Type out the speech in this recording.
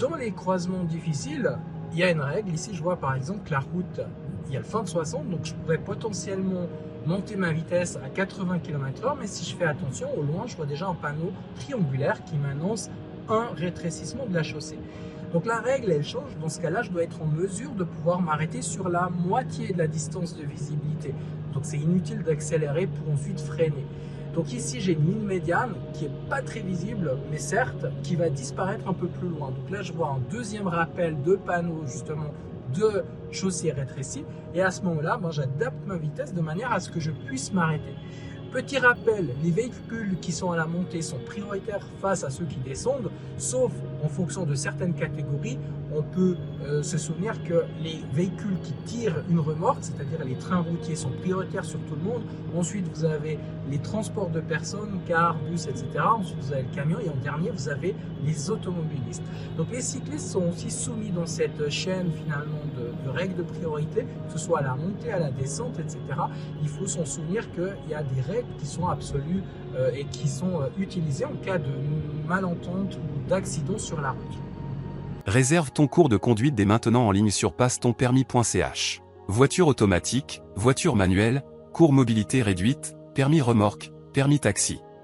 Dans les croisements difficiles, il y a une règle. Ici, je vois par exemple que la route, il y a le fin de 60, donc je pourrais potentiellement monter ma vitesse à 80 km/h, mais si je fais attention, au loin, je vois déjà un panneau triangulaire qui m'annonce un rétrécissement de la chaussée. Donc la règle, elle change. Dans ce cas-là, je dois être en mesure de pouvoir m'arrêter sur la moitié de la distance de visibilité. Donc c'est inutile d'accélérer pour ensuite freiner. Donc ici, j'ai une ligne médiane qui n'est pas très visible, mais certes, qui va disparaître un peu plus loin. Donc là, je vois un deuxième rappel de panneau justement de chaussée rétrécie. Et à ce moment-là, j'adapte ma vitesse de manière à ce que je puisse m'arrêter. Petit rappel, les véhicules qui sont à la montée sont prioritaires face à ceux qui descendent, sauf en fonction de certaines catégories. On peut se souvenir que les véhicules qui tirent une remorque, c'est-à-dire les trains routiers, sont prioritaires sur tout le monde. Ensuite, vous avez les transports de personnes, cars, bus, etc. Ensuite, vous avez le camion et en dernier, vous avez les automobilistes. Donc, les cyclistes sont aussi soumis dans cette chaîne finalement de règles de priorité, que ce soit à la montée, à la descente, etc. Il faut s'en souvenir qu'il y a des règles qui sont absolues et qui sont utilisées en cas de malentente ou d'accident sur la route. Réserve ton cours de conduite dès maintenant en ligne sur passetonpermis.ch. Voiture automatique, voiture manuelle, cours mobilité réduite, permis remorque, permis taxi.